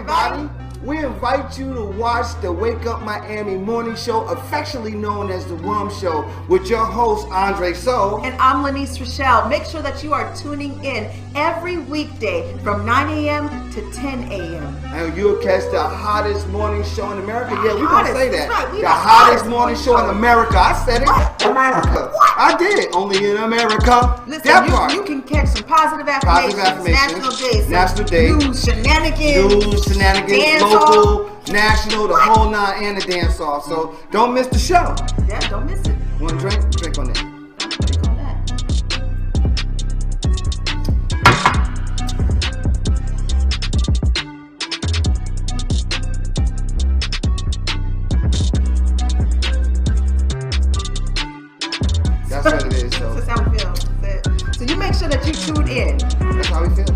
everybody. We invite you to watch the Wake Up Miami morning show, affectionately known as the WUMMS show, with your host, Andre So. And I'm Lyneise Rachelle. Make sure that you are tuning in every weekday from 9 a.m. to 10 a.m. And you'll catch the hottest morning show in America. Yeah, we're going to say that. Right, the hottest morning show in America. I said it. What? America. What? I did. Only in America. Listen, you can catch some positive affirmations, national days, news, shenanigans, dance local, national, the whole nine, and the dance off. So don't miss the show. Yeah, don't miss it. Want a drink? Drink on it. Drink on that. That's what it is. So that's how we feel. So you make sure that you tune in. That's how we feel.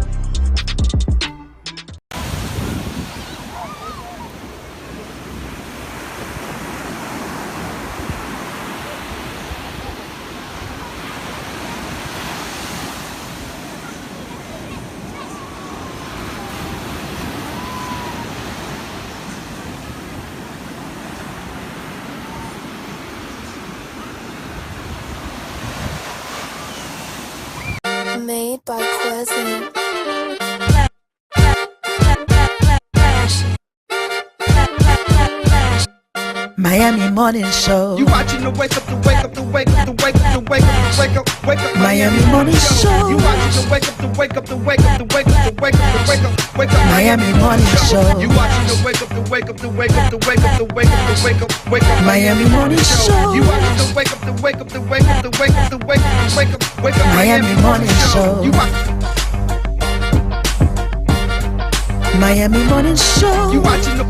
Made by Quezzy. Miami Morning Show. You watching the wake up, the wake up, the wake up, the wake up, the wake up, the wake up, wake up. Miami Morning Show. You watching the wake up, the wake up, the wake up, the wake up, the wake up, the wake up, wake up. Miami Morning Show. You watching the wake up, the wake up, the wake up, the wake up, the wake up, the wake up, wake up. Miami Morning Show. You watching the wake up, the wake up, the wake up, the wake up, the wake up, the wake up, wake up. Miami Morning Show. You Miami Morning Show. You watching the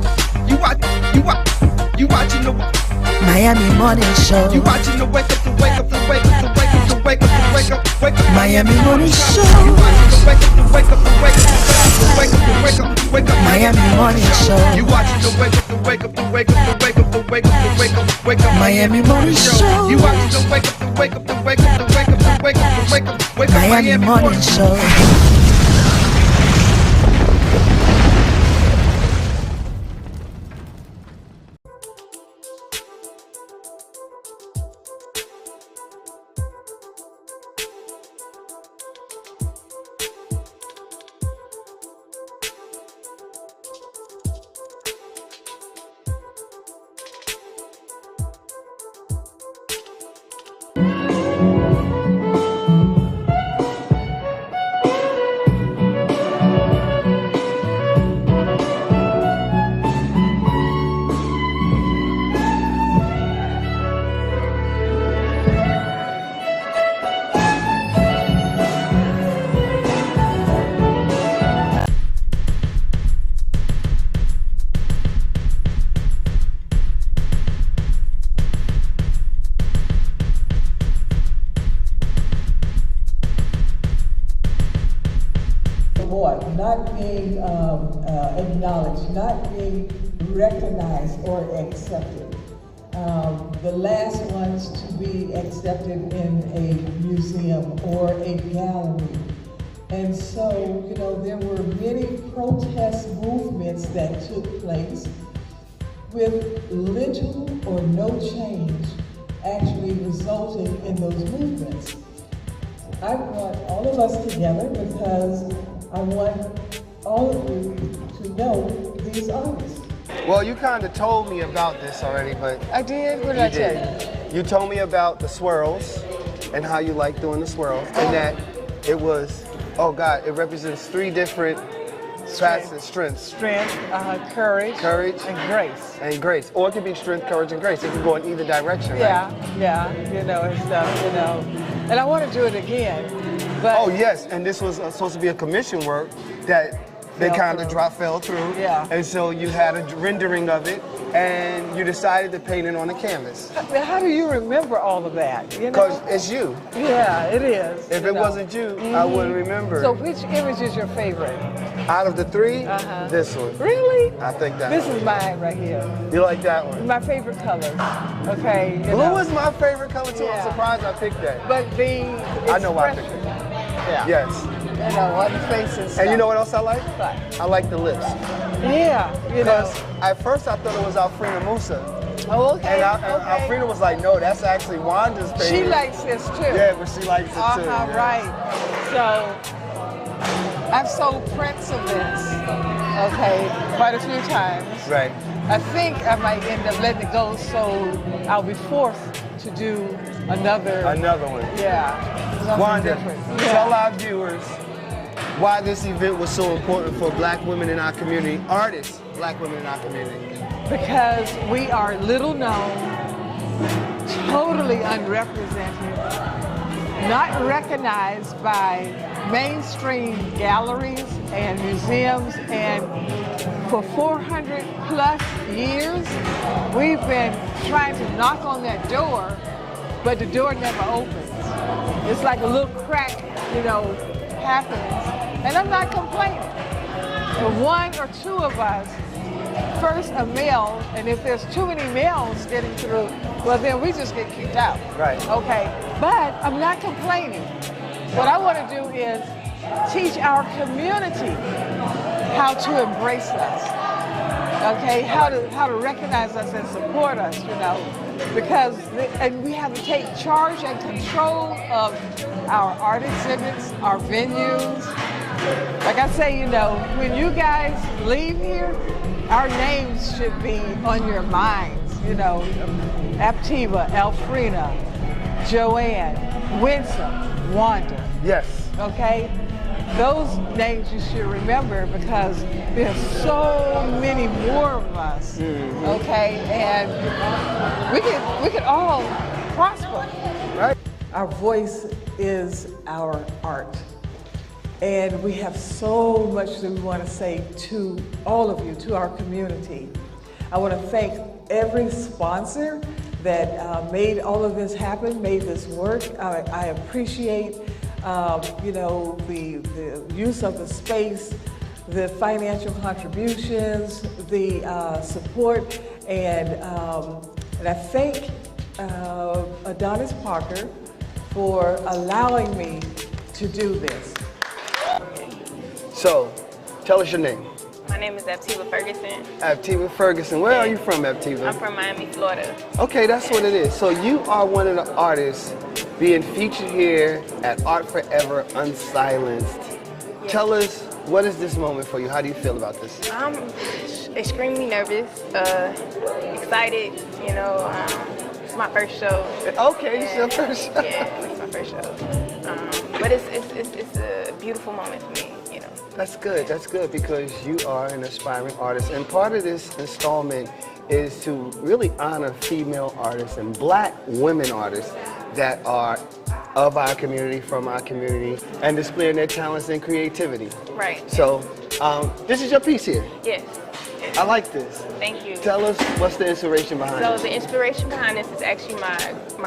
Miami Morning Show. You watching the wake up, the wake up, the wake up, the wake up, the wake up, the wake up, wake up. Miami Morning Show. You watching the wake up, the wake up, the wake up, the wake up, the wake up, the wake up. Miami Morning Show. You watching the wake up, the wake up, the wake up, the wake up, the wake up, the wake up, wake up. Miami Morning Show. You watching the wake up, the wake up, the wake up, the wake up, the wake up, the wake up, wake up. Miami Morning Show. Not being acknowledged, not being recognized or accepted. The last ones to be accepted in a museum or a gallery. And so, you know, there were many protest movements that took place with little or no change actually resulting in those movements. I brought all of us together because I want all of you to know these artists. Well, you kind of told me about this already, but... I did? What did I tell you? You told me about the swirls and how you like doing the swirls, and that it was, oh God, it represents three different facets, strengths. Strength, courage, and grace. And grace. Or it could be strength, courage, and grace. It can go in either direction, right? Yeah, you know, and stuff, you know. And I want to do it again. But oh yes, and this was supposed to be a commission work that they kind of fell through. Yeah. And so you had a rendering of it, and you decided to paint it on the canvas. How do you remember all of that? Because it's you. Yeah, it is. If it wasn't you, I wouldn't remember. So which image is your favorite? Out of the three, this one. Really? I think that This one. is mine right here. You like that one? My favorite color. Okay. Blue is my favorite color too. Yeah. I'm surprised I picked that. But the I know why I picked it. Yeah. Yes. you know, on the face and stuff. And you know what else I like? What? I like the lips. Yeah, you know. Because at first I thought it was Alfreda Musa. Oh, okay. And okay. Alfreda was like, no, that's actually Wanda's page. She likes this too. Yeah, but she likes it too. Yeah. Right. So I've sold prints of this, okay, quite a few times. Right. I think I might end up letting it go, so I'll be forced to do another one. Yeah. Something Wanda, different. tell our viewers why this event was so important for black women in our community, artists, black women in our community. Because we are little known, totally unrepresented, not recognized by mainstream galleries and museums, and for 400 plus years, we've been trying to knock on that door, but the door never opens. It's like a little crack, you know, happens, and I'm not complaining. If one or two of us, first a male, and if there's too many males getting through, well then we just get kicked out. Right. Okay, but I'm not complaining. What I want to do is teach our community how to embrace us, okay? How to recognize us and support us, you know, because and we have to take charge and control of our art exhibits, our venues. Like I say, you know, when you guys leave here, our names should be on your minds, you know, Aptiva, Elfrina, Joanne, Winsome, Wanda. Yes. Okay? Those names you should remember because there's so many more of us, okay? And we could all prosper. Right. Our voice is our art. And we have so much that we want to say to all of you, to our community. I want to thank every sponsor that made all of this happen, made this work. I appreciate, you know, the use of the space, the financial contributions, the support, and I thank Adonis Parker for allowing me to do this. So, tell us your name. My name is Aptiva Ferguson. Aptiva Ferguson. Where are you from, Aptiva? I'm from Miami, Florida. Okay, that's what it is. So you are one of the artists being featured here at Art Forever Unsilenced. Yes. Tell us, what is this moment for you? How do you feel about this? I'm extremely nervous, excited, you know, it's my first show. Okay, it's your first show. Yeah, it's my first show. But it's a beautiful moment for me, you know. That's good because you are an aspiring artist, and part of this installment is to really honor female artists and black women artists that are of our community, from our community, and displaying their talents and creativity. Right. So, this is your piece here. Yes. I like this. Thank you. Tell us what's the inspiration behind it. So the inspiration behind this is actually my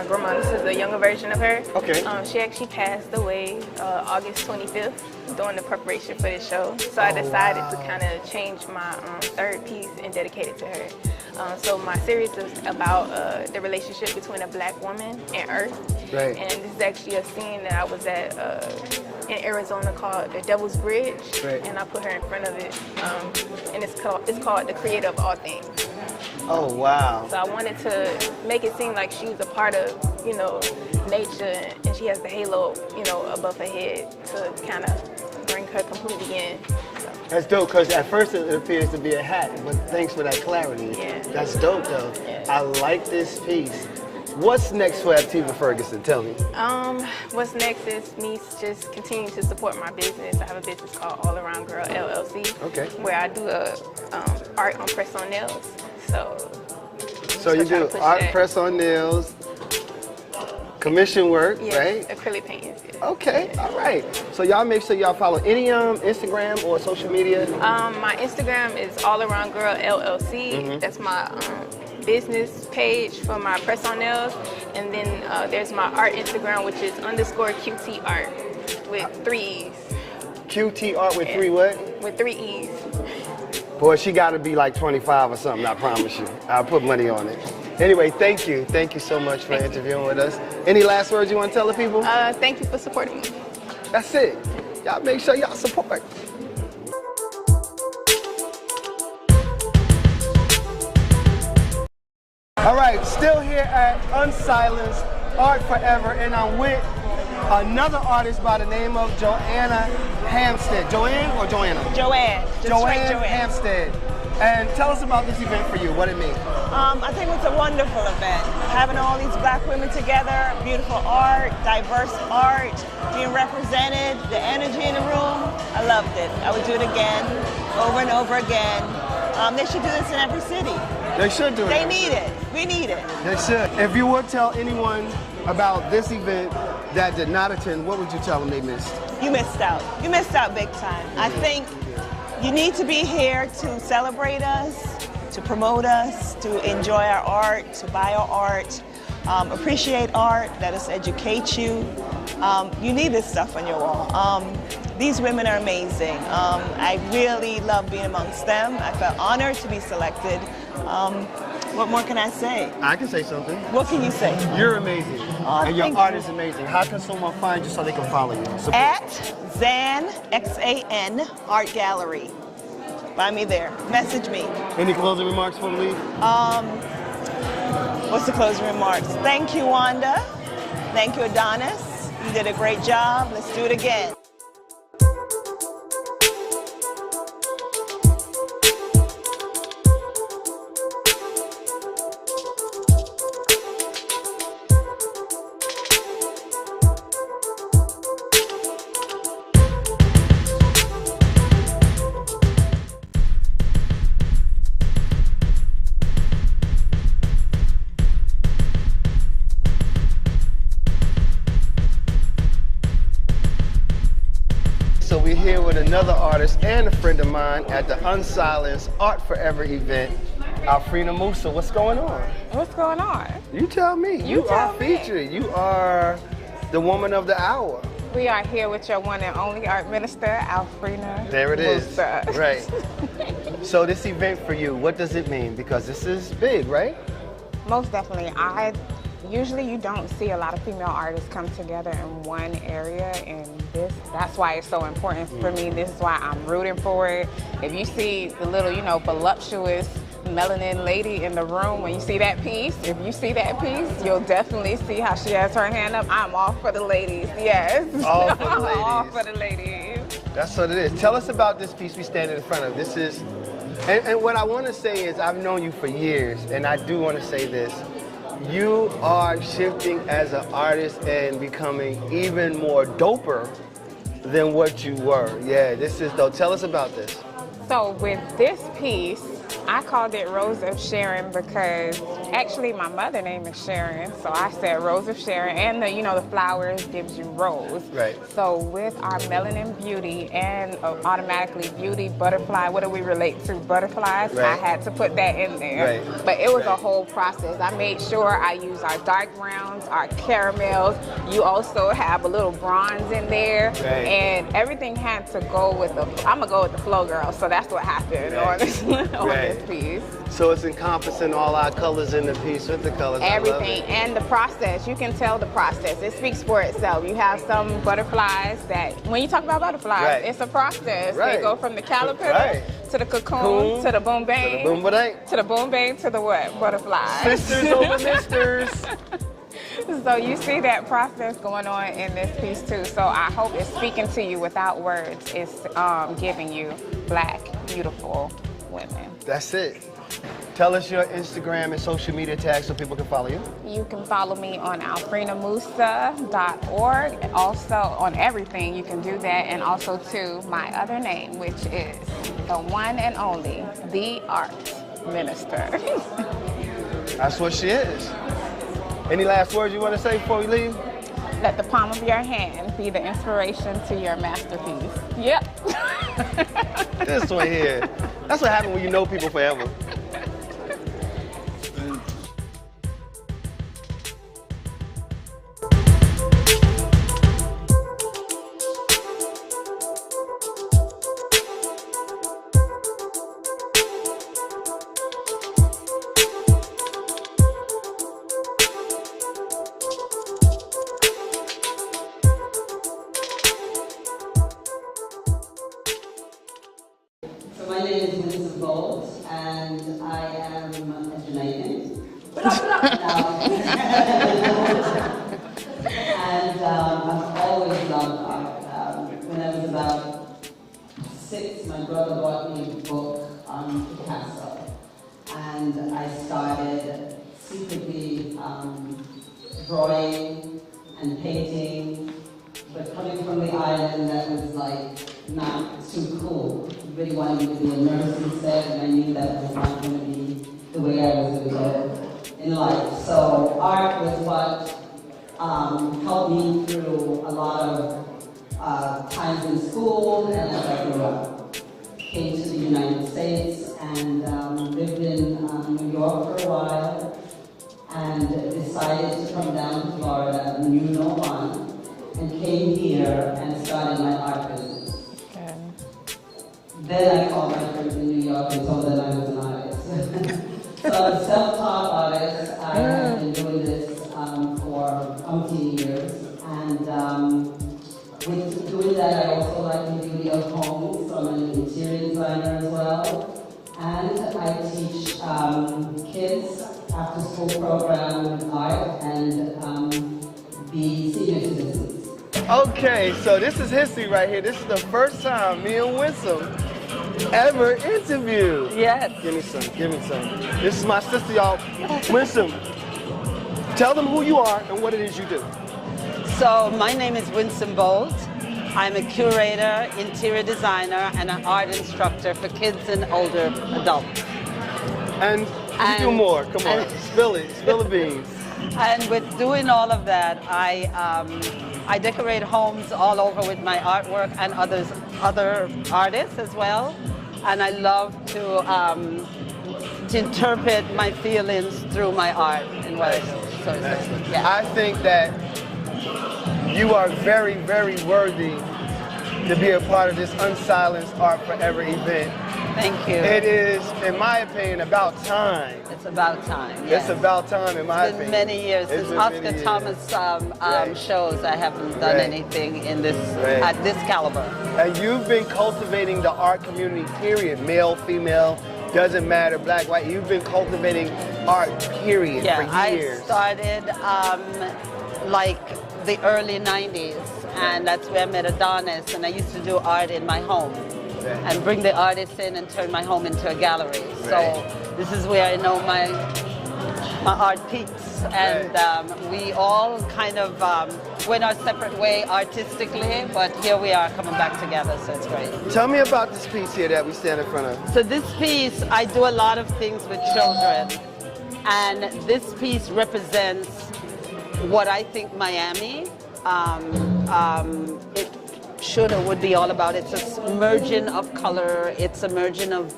grandma. This is a younger version of her. Okay. She actually passed away August 25th during the preparation for this show. So I decided to kind of change my third piece and dedicate it to her. So my series is about the relationship between a black woman and Earth. Right. And this is actually a scene that I was at in Arizona called the Devil's Bridge. Right. And I put her in front of it. And it's called The Creator of All Things. Oh, wow. So I wanted to make it seem like she was a part of, you know, nature, and she has the halo, you know, above her head to kind of bring her completely in. So. That's dope, because at first it appears to be a hat, but thanks for that clarity. Yeah. That's dope, though. Yeah. I like this piece. What's next for Aptiva Ferguson? Tell me. What's next is me just continuing to support my business. I have a business called All Around Girl LLC. Okay. Where I do art on press-on nails. So you do art, press-on nails, commission work, yes, right? Acrylic paintings. Yes. Okay, all right. So y'all make sure y'all follow any Instagram or social media. My Instagram is All Around Girl LLC. Mm-hmm. That's my business page for my press-on nails, and then there's my art Instagram, which is _QT art with 3 E's. QT art with 3 what? With 3 E's. Boy, she got to be like 25 or something, I promise you. I'll put money on it. Anyway, thank you. Thank you so much for interviewing with us. Any last words you want to tell the people? Thank you for supporting me. That's it. Y'all make sure y'all support. All right, still here at Unsilenced Art Forever, and I'm with another artist by the name of Joanna Hampstead. Joanne or Joanna? Joanne. Just Joanne straight Joanne. Hampstead. And tell us about this event for you, what it means. I think it's a wonderful event. Having all these black women together, beautiful art, diverse art, being represented, the energy in the room, I loved it. I would do it again, over and over again. They should do this in every city. They should do it. They need it. We need it. They should. If you would tell anyone about this event that did not attend, what would you tell them they missed? You missed out. You missed out big time. I think you need to be here to celebrate us, to promote us, to enjoy our art, to buy our art, appreciate art, let us educate you. You need this stuff on your wall. These women are amazing. I really love being amongst them. I felt honored to be selected. What more can I say? I can say something. What can you say? You're amazing. Oh, and your thank art you. is amazing. How can someone find you so they can follow you? Support. At Zan, X-A-N, Art Gallery. Find me there. Message me. Any closing remarks before we leave? What's the closing remarks? Thank you, Wanda. Thank you, Adonis. You did a great job. Let's do it again. So we're here with another artist and a friend of mine at the Unsilenced Art Forever event. Alfreda Musa, what's going on? What's going on? You tell me. You are featured. You are the woman of the hour. We are here with your one and only art minister, Alfreda. There it is. Musa. Right. So this event for you, what does it mean? Because this is big, right? Most definitely. Usually you don't see a lot of female artists come together in one area, and that's why it's so important for me. This is why I'm rooting for it. If you see the little, voluptuous melanin lady in the room, when you see that piece, you'll definitely see how she has her hand up. I'm all for the ladies, yes. All for the ladies. All for the ladies. That's what it is. Tell us about this piece we stand in front of. This is, and what I want to say is I've known you for years, and I do want to say this. You are shifting as an artist and becoming even more doper than what you were. Yeah, this is dope. Tell us about this. So with this piece, I called it Rose of Sharon because actually my mother name is Sharon, so I said Rose of Sharon, and the flowers gives you rose. Right. So with our melanin beauty and automatically beauty, butterfly, what do we relate to? Butterflies. Right. I had to put that in there. Right. But it was a whole process. I made sure I use our dark browns, our caramels. You also have a little bronze in there, Right. and everything had to go with I'm gonna go with the flow, girl. So that's what happened on this piece. So it's encompassing all our colors in the piece with the colors. Everything, and the process, you can tell the process. It speaks for itself. You have some butterflies that, when you talk about butterflies, Right. it's a process. Right. They go from the caterpillar Right. to the cocoon, to the boom bang, To the boom ba-dang. to the boom bang, to the what? Butterflies. Sisters over misters. So you see that process going on in this piece too. So I hope it's speaking to you without words. It's giving you black, beautiful women. That's it. Tell us your Instagram and social media tags so people can follow you. You can follow me on alfredamusa.org. Also on everything, you can do that. And also to my other name, which is the one and only, the Art Minister. That's what she is. Any last words you want to say before we leave? Let the palm of your hand be the inspiration to your masterpiece. Yep. This one here. That's what happens when you know people forever. My name is Lyneise and I am a Jamaican. And I've always loved art. When I was about 6, my brother bought me a book on Picasso. And I started secretly drawing and painting, but coming from the island, that was like not too cool. Everybody wanted me to be a nurse instead, and I knew that was not going to be the way I was going to go in life. So art was what helped me through a lot of times in school and as I grew up. Came to the United States and lived in New York for a while and decided to come down to Florida, knew no one, and came here and started my art business. Okay. Then I called my friends in New York and told them I was an artist. So I'm a self-taught artist. I have been doing this for umpteen years. And with doing that, I also like the beauty of homes. So I'm an interior designer as well. And I teach kids after-school program with art and be senior citizens. Okay, so this is history right here. This is the first time me and Winsome ever interviewed. Yes. Give me some. This is my sister, y'all. Winsome, tell them who you are and what it is you do. So my name is Winsome Bolt. I'm a curator, interior designer, and an art instructor for kids and older adults. And you do more. Come on, spill the beans. And with doing all of that, I decorate homes all over with my artwork and other artists as well. And I love to interpret my feelings through my art and what I do. So yeah. I think that you are very, very worthy to be a part of this Unsilenced Art Forever event. Thank you. It is, in my opinion, about time. It's about time. Yes. It's about time, in my opinion. It's been many years since Oscar Thomas shows. I haven't done anything in this at this caliber. And you've been cultivating the art community, period. Male, female, doesn't matter, black, white. You've been cultivating art, period, for years. I started like the early 90s, and that's where I met Adonis, and I used to do art in my home. And bring the artists in and turn my home into a gallery. So this is where I know my art peaks. And we all kind of went our separate way artistically, but here we are coming back together, so it's great. Tell me about this piece here that we stand in front of. So this piece, I do a lot of things with children. And this piece represents what I think Miami it should or would be all about. It's a merging of color, it's a merging of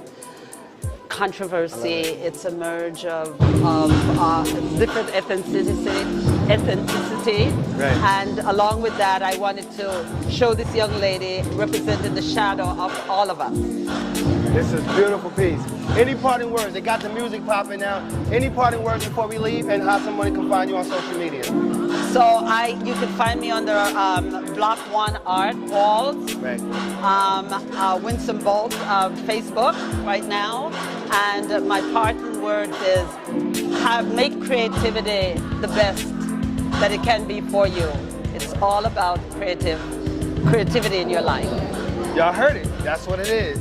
controversy, it's a merge of different ethnicity. And along with that, I wanted to show this young lady representing the shadow of all of us. This is a beautiful piece. Any parting words? They got the music popping now. Any parting words before we leave, and how someone can find you on social media? So you can find me under Block 1 Art Walls, Winsome Bolt Facebook right now, and my parting words is make creativity the best that it can be for you. It's all about creativity in your life. Y'all heard it. That's what it is.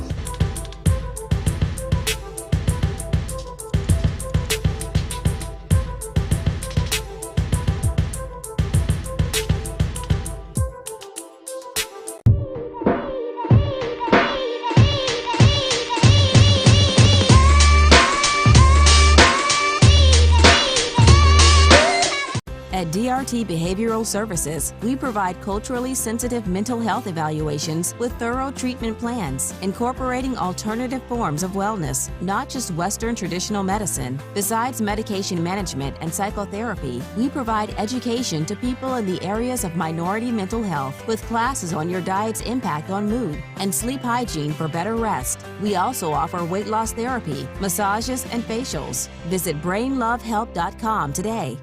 At DRT Behavioral Services, we provide culturally sensitive mental health evaluations with thorough treatment plans, incorporating alternative forms of wellness, not just Western traditional medicine. Besides medication management and psychotherapy, we provide education to people in the areas of minority mental health with classes on your diet's impact on mood and sleep hygiene for better rest. We also offer weight loss therapy, massages, and facials. Visit brainlovehelp.com today.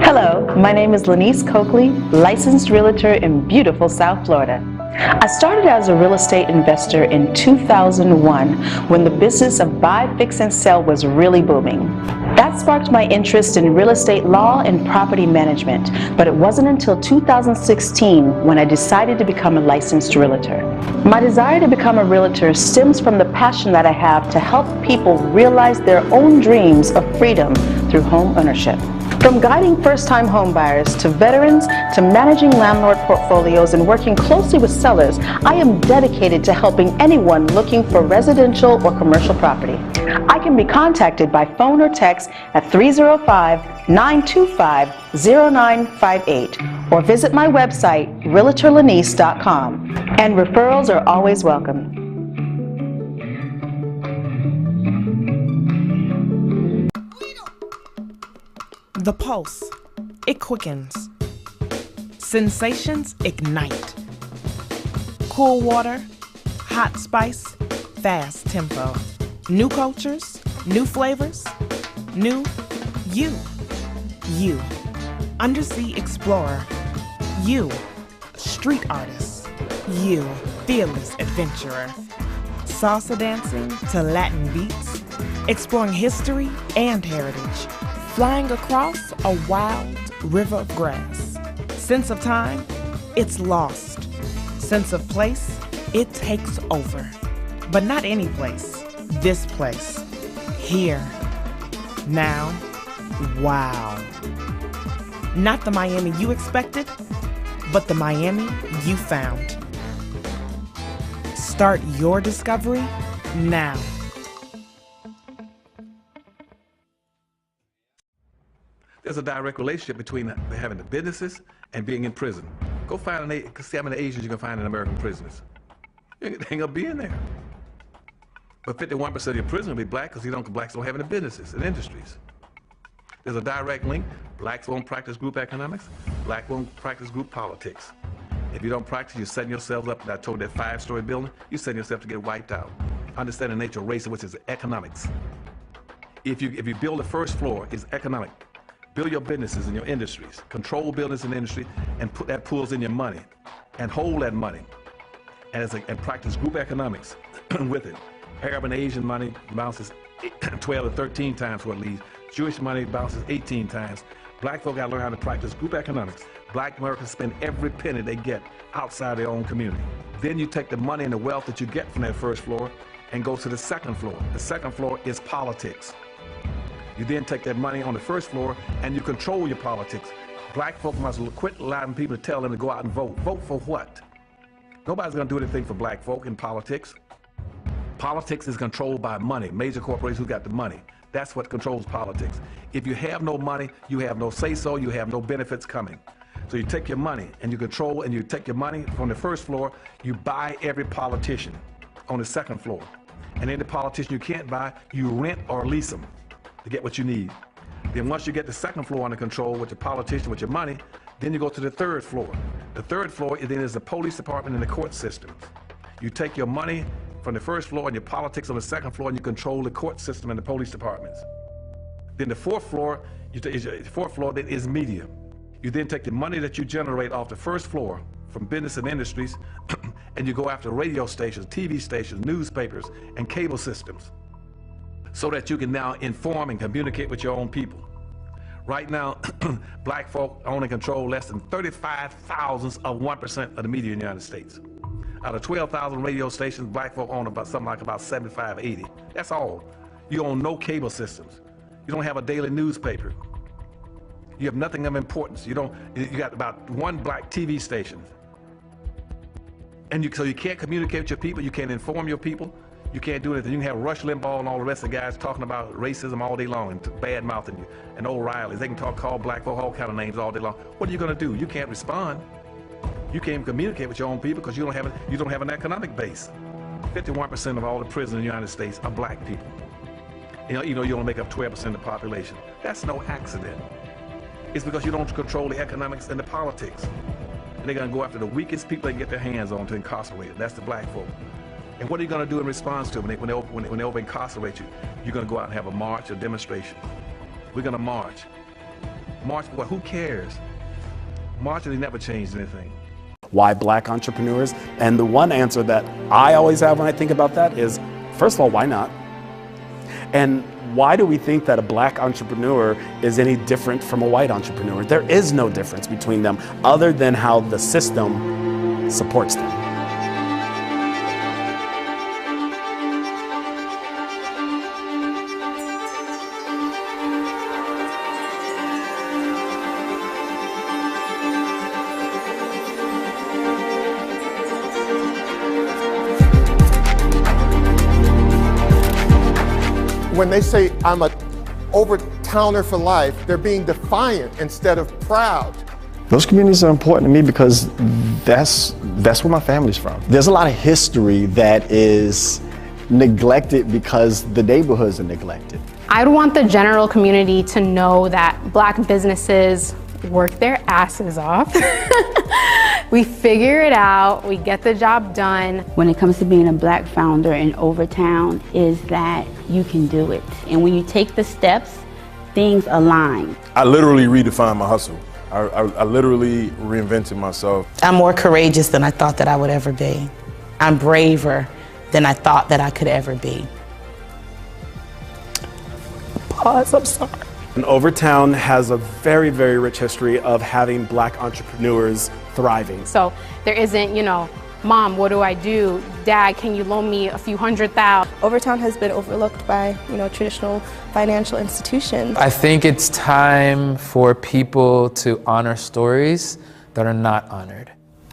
Hello, my name is Lyneise Coakley, licensed realtor in beautiful South Florida. I started as a real estate investor in 2001 when the business of buy, fix, and sell was really booming. That sparked my interest in real estate law and property management, but it wasn't until 2016 when I decided to become a licensed realtor. My desire to become a realtor stems from the passion that I have to help people realize their own dreams of freedom through home ownership. From guiding first-time home buyers to veterans to managing landlord portfolios and working closely with sellers, I am dedicated to helping anyone looking for residential or commercial property. I can be contacted by phone or text at 305-925-0958 or visit my website, realtorlyneise.com. And referrals are always welcome. The pulse, it quickens. Sensations ignite. Cool water, hot spice, fast tempo. New cultures, new flavors, new you. You, undersea explorer. You, street artist. You, fearless adventurer. Salsa dancing to Latin beats, exploring history and heritage. Flying across a wild river of grass. Sense of time, it's lost. Sense of place, it takes over. But not any place, this place. Here, now, wow. Not the Miami you expected, but the Miami you found. Start your discovery now. There's a direct relationship between having the businesses and being in prison. Go find see how many Asians you can find in American prisons. You ain't gonna be in there. But 51% of your prisoners will be black because blacks don't have any businesses and industries. There's a direct link. Blacks won't practice group economics. Blacks won't practice group politics. If you don't practice, you're setting yourselves up. I told that 5-story building, you're setting yourself to get wiped out. Understand the nature of race, which is economics. If you build the first floor, it's economic. Build your businesses and your industries. Control business and industry, and put that pulls in your money, and hold that money, and practice group economics with it. Arab and Asian money bounces 12 to 13 times what it leaves. Jewish money bounces 18 times. Black folk got to learn how to practice group economics. Black Americans spend every penny they get outside their own community. Then you take the money and the wealth that you get from that first floor and go to the second floor. The second floor is politics. You then take that money on the first floor and you control your politics. Black folk must quit allowing people to tell them to go out and vote. Vote for what? Nobody's going to do anything for black folk in politics. Politics is controlled by money. Major corporations who got the money. That's what controls politics. If you have no money, you have no say-so, you have no benefits coming. So you take your money and you control, and you take your money from the first floor, you buy every politician on the second floor. And any politician you can't buy, you rent or lease them to get what you need. Then once you get the second floor under control with your politician, with your money, then you go to the third floor. The third floor then is the police department and the court systems. You take your money from the first floor and your politics on the second floor, and you control the court system and the police departments. Then the fourth floor, then is media. You then take the money that you generate off the first floor from business and industries, and you go after radio stations, TV stations, newspapers, and cable systems, so that you can now inform and communicate with your own people. Right now, black folk own and control less than 35 thousandths of 1% of the media in the United States. Out of 12,000 radio stations, black folk own about 75, 80. That's all. You own no cable systems. You don't have a daily newspaper. You have nothing of importance. You got about one black TV station. And so you can't communicate with your people, you can't inform your people, you can't do anything. You can have Rush Limbaugh and all the rest of the guys talking about racism all day long and bad-mouthing you, and O'Reilly's. They can call black folk all kind of names all day long. What are you going to do? You can't respond. You can't even communicate with your own people because you don't have an economic base. 51% of all the prisoners in the United States are black people. You only make up 12% of the population. That's no accident. It's because you don't control the economics and the politics. And they're going to go after the weakest people they can get their hands on to incarcerate them. That's the black folk. And what are you going to do in response to it when they over incarcerate you? You're going to go out and have a march, a demonstration. We're going to march. March, well, who cares? Marching, they never changed anything. why black entrepreneurs? And the one answer that I always have when I think about that is, first of all, why not? And why do we think that a black entrepreneur is any different from a white entrepreneur? There is no difference between them other than how the system supports them. When they say I'm a over-towner for life, they're being defiant instead of proud. Those communities are important to me because that's where my family's from. There's a lot of history that is neglected because the neighborhoods are neglected. I'd want the general community to know that black businesses work their asses off. We figure it out, we get the job done. When it comes to being a black founder in Overtown, is that you can do it. And when you take the steps, things align. I literally redefined my hustle. I literally reinvented myself. I'm more courageous than I thought that I would ever be. I'm braver than I thought that I could ever be. Pause, I'm sorry. And Overtown has a very, very rich history of having black entrepreneurs thriving. So there isn't, you know, Mom, what do I do? Dad, can you loan me a few $100,000? Overtown has been overlooked by, you know, traditional financial institutions. I think it's time for people to honor stories that are not honored.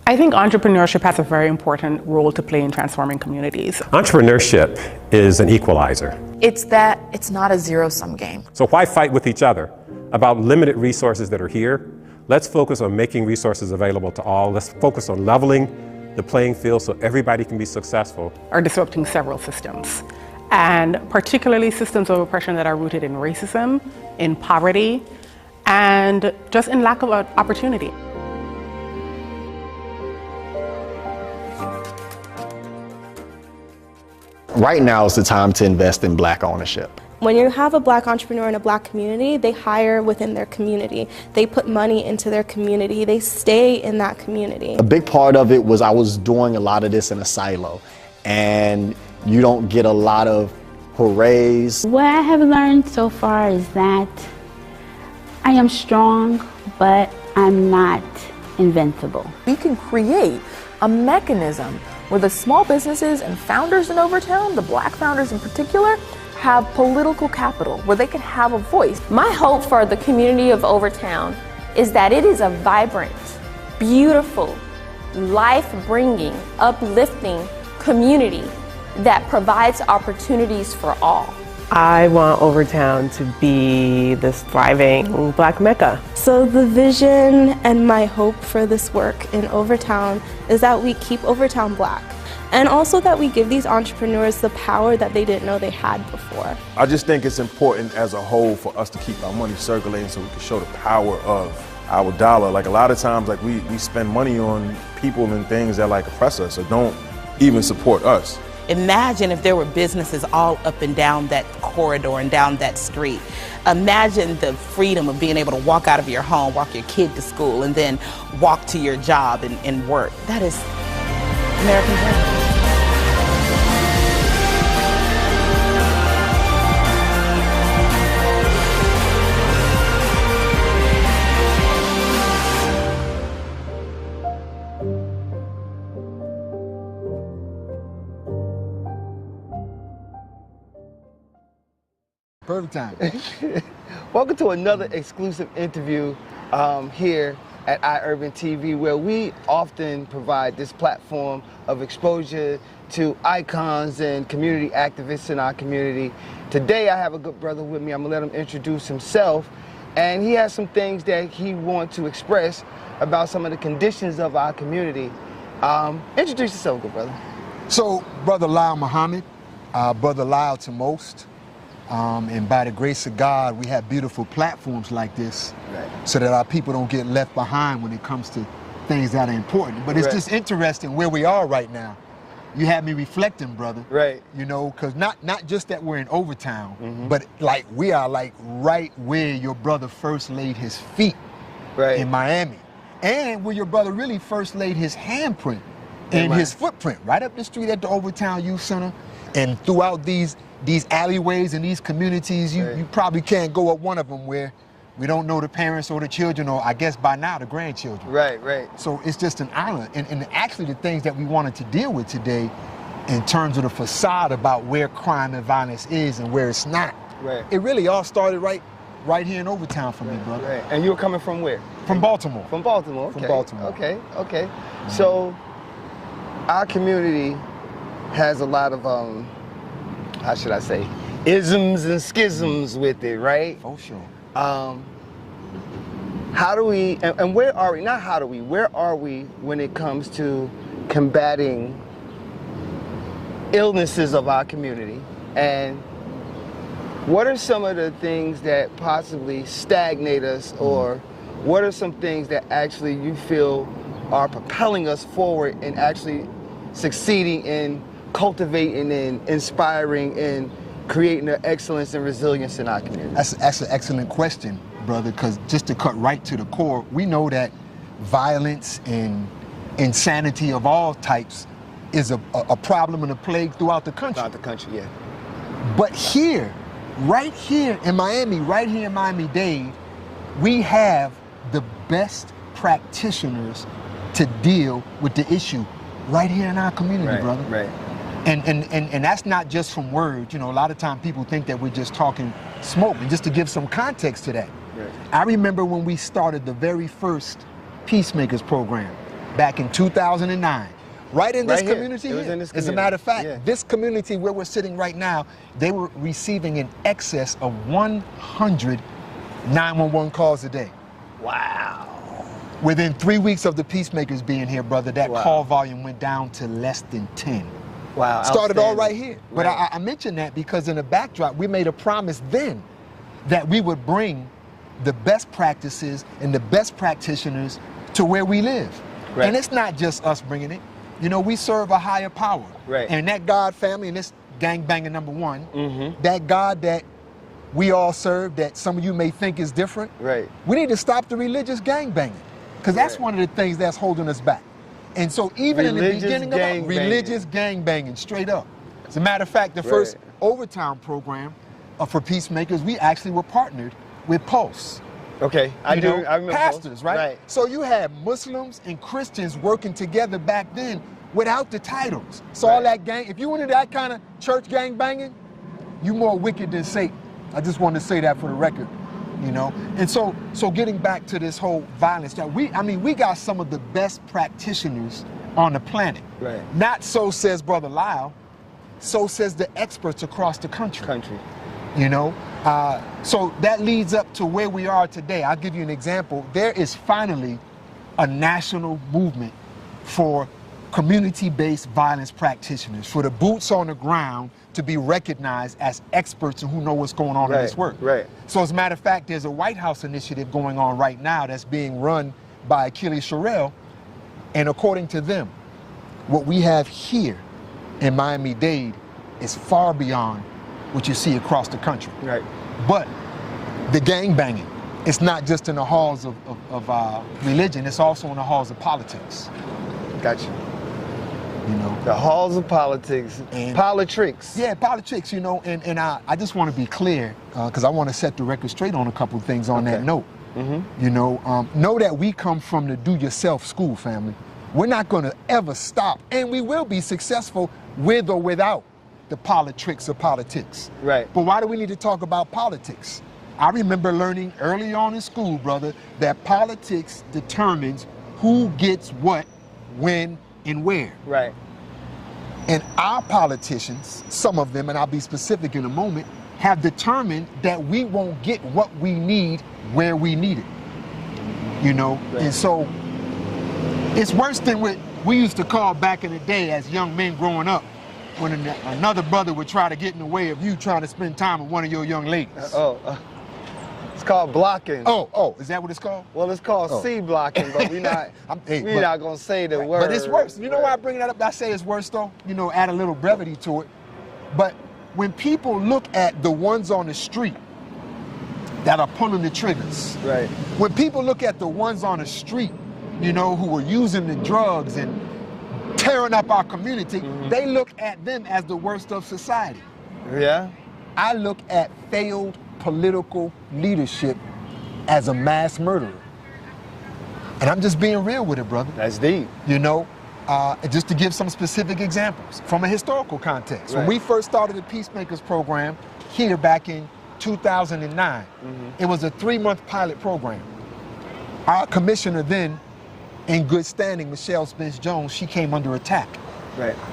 I think entrepreneurship has a very important role to play in transforming communities. Entrepreneurship is an equalizer. It's that it's not a zero-sum game. So why fight with each other about limited resources that are here? Let's focus on making resources available to all. Let's focus on leveling the playing field so everybody can be successful. Are disrupting several systems, and particularly systems of oppression that are rooted in racism, in poverty, and just in lack of opportunity. Right now is the time to invest in black ownership. When you have a black entrepreneur in a black community, they hire within their community. They put money into their community. They stay in that community. A big part of it was I was doing a lot of this in a silo, and you don't get a lot of hoorays. What I have learned so far is that I am strong, but I'm not invincible. We can create a mechanism where the small businesses and founders in Overtown, the black founders in particular, have political capital, where they can have a voice. My hope for the community of Overtown is that it is a vibrant, beautiful, life-bringing, uplifting community that provides opportunities for all. I want Overtown to be this thriving black mecca. So the vision and my hope for this work in Overtown is that we keep Overtown black, and also that we give these entrepreneurs the power that they didn't know they had before. I just think it's important as a whole for us to keep our money circulating so we can show the power of our dollar. Like a lot of times, like we spend money on people and things that like oppress us or don't even support us. Imagine if there were businesses all up and down that corridor and down that street. Imagine the freedom of being able to walk out of your home, walk your kid to school, and then walk to your job and work. That is American dream. Perfect time. Welcome to another exclusive interview here at iUrban TV, where we often provide this platform of exposure to icons and community activists in our community. Today I have a good brother with me. I'm gonna let him introduce himself, and he has some things that he wants to express about some of the conditions of our community. Introduce yourself, good brother. So, Brother Lyle Muhammad, Brother Lyle to most. And by the grace of God, we have beautiful platforms like this, so that our people don't get left behind when it comes to things that are important. But it's just interesting where we are right now. You had me reflecting, brother. Right. You know, because not just that we're in Overtown, but like we are like right where your brother first laid his feet in Miami. and where your brother really first laid his handprint and his footprint, right up the street at the Overtown Youth Center, and throughout these alleyways and these communities. You probably can't go up one of them where we don't know the parents or the children, or I guess by now the grandchildren. Right, right. So it's just an honor. And actually the things that we wanted to deal with today in terms of the facade about where crime and violence is and where it's not. Right. It really all started right here in Overtown for me, brother. Right. And you were coming from where? From Baltimore. From Baltimore, okay. From Baltimore. Okay, okay. So our community has a lot of, how should I say, isms and schisms with it, right? For sure. How do we, and where are we, not how do we, where are we when it comes to combating illnesses of our community? And what are some of the things that possibly stagnate us, or what are some things that actually you feel are propelling us forward and actually succeeding in cultivating and inspiring and creating the excellence and resilience in our community? That's an excellent question, brother, because just to cut right to the core, we know that violence and insanity of all types is a problem and a plague throughout the country. Throughout the country, yeah. But here, right here in Miami-Dade, we have the best practitioners to deal with the issue right here in our community, brother. Right. And that's not just from words. You know, a lot of times people think that we're just talking smoke. And just to give some context to that, I remember when we started the very first Peacemakers program back in 2009. Right in this community here. As a matter of fact, this community where we're sitting right now, they were receiving in excess of 100 911 calls a day. Wow. Within 3 weeks of the Peacemakers being here, brother, that call volume went down to less than 10. Wow. Started all right here. But I mentioned that because in the backdrop, we made a promise then that we would bring the best practices and the best practitioners to where we live. Right. And it's not just us bringing it. You know, we serve a higher power. Right. And that God family, and this gangbanger number one, that God that we all serve, that some of you may think is different, we need to stop the religious gangbanging, because that's one of the things that's holding us back. And so even in the beginning of religious gangbanging, straight up. As a matter of fact, the first Overtown program for Peacemakers, we actually were partnered with Pulse. Okay, I remember pastors, right? So you had Muslims and Christians working together back then without the titles. So all that gang, if you went into that kind of church gang banging, you more wicked than Satan. I just wanted to say that for the record, you know? And so getting back to this whole violence, that we got some of the best practitioners on the planet. Right. Not so says Brother Lyle, so says the experts across the country. You know? So that leads up to where we are today. I'll give you an example. There is finally a national movement for community-based violence practitioners, for the boots on the ground to be recognized as experts and who know what's going on in this work. So as a matter of fact, there's a White House initiative going on right now that's being run by Achilles Sherrill, and according to them, what we have here in Miami-Dade is far beyond what you see across the country. But the gangbanging, it's not just in the halls of religion, it's also in the halls of politics. Gotcha. You know, the halls of politics, and politics. Yeah, politics, you know, and I just want to be clear, because I want to set the record straight on a couple of things on that note. You know that we come from the do-yourself school, family. We're not going to ever stop, and we will be successful with or without the politics of politics. But why do we need to talk about politics? I remember learning early on in school, brother, that politics determines who gets what, when, and where. And our politicians, some of them, and I'll be specific in a moment, have determined that we won't get what we need where we need it. You know, and so it's worse than what we used to call back in the day as young men growing up, when another brother would try to get in the way of you trying to spend time with one of your young ladies. It's called blocking. Is that what it's called? Well, it's called C blocking, but we're not not gonna say the word. But it's worse. You know why I bring that up? I say it's worse though. You know, add a little brevity to it. But when people look at the ones on the street that are pulling the triggers, when people look at the ones on the street you know, who were using the drugs and tearing up our community, they look at them as the worst of society. Yeah? I look at failed political leadership as a mass murderer. And I'm just being real with it, brother. That's deep. You know, just to give some specific examples from a historical context. When we first started the Peacemakers program here back in 2009, it was a 3-month pilot program. Our commissioner then, in good standing, Michelle Spence-Jones, she came under attack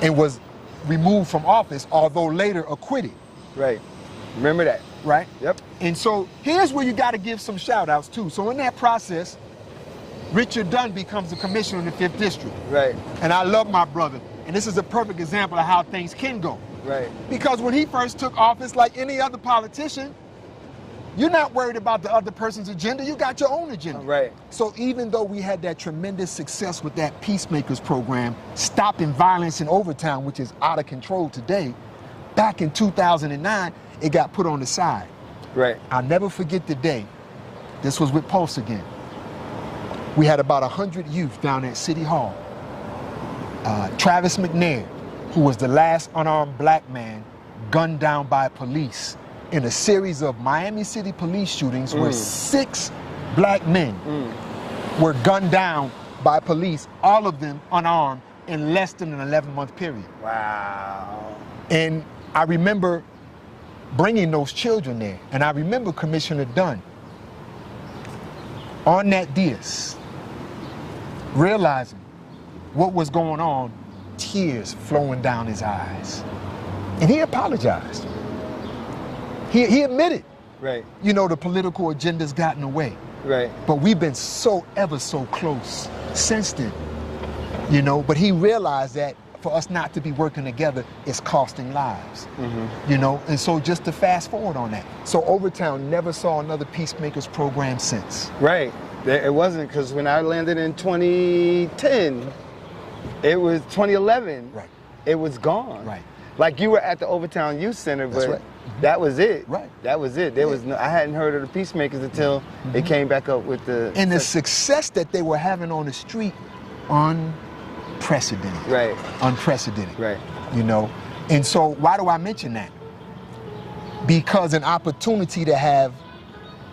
and was removed from office, although later acquitted. Right. Remember that. Right? Yep. And so here's where you got to give some shout outs too. So in that process, Richard Dunn becomes the commissioner in the 5th District. Right. And I love my brother. And this is a perfect example of how things can go. Right. Because when he first took office, like any other politician, you're not worried about the other person's agenda, you got your own agenda. Right. So even though we had that tremendous success with that Peacemakers program, stopping violence in Overtown, which is out of control today, back in 2009, it got put on the side. Right. I'll never forget the day. This was with Pulse again. We had about 100 youth down at City Hall. Travis McNair, who was the last unarmed black man gunned down by police in a series of Miami City police shootings where 6 black men were gunned down by police, all of them unarmed, in less than an 11-month period. Wow. And I remember bringing those children there, and I remember Commissioner Dunn on that dais, realizing what was going on, tears flowing down his eyes. And he apologized. He admitted, you know, the political agenda's gotten away. Right. But we've been so ever so close since then, you know, but he realized that for us not to be working together is costing lives, you know, and so just to fast forward on that. So Overtown never saw another Peacemakers program since. Right. It wasn't, because when I landed in 2010, it was 2011. Right. It was gone. Right. Like you were at the Overtown Youth Center, That's but right. that was it. Right. That was it. There was no, I hadn't heard of the Peacemakers until they came back up with the... And the success that they were having on the street, unprecedented. Right. Unprecedented. Right. You know, and so why do I mention that? Because an opportunity to have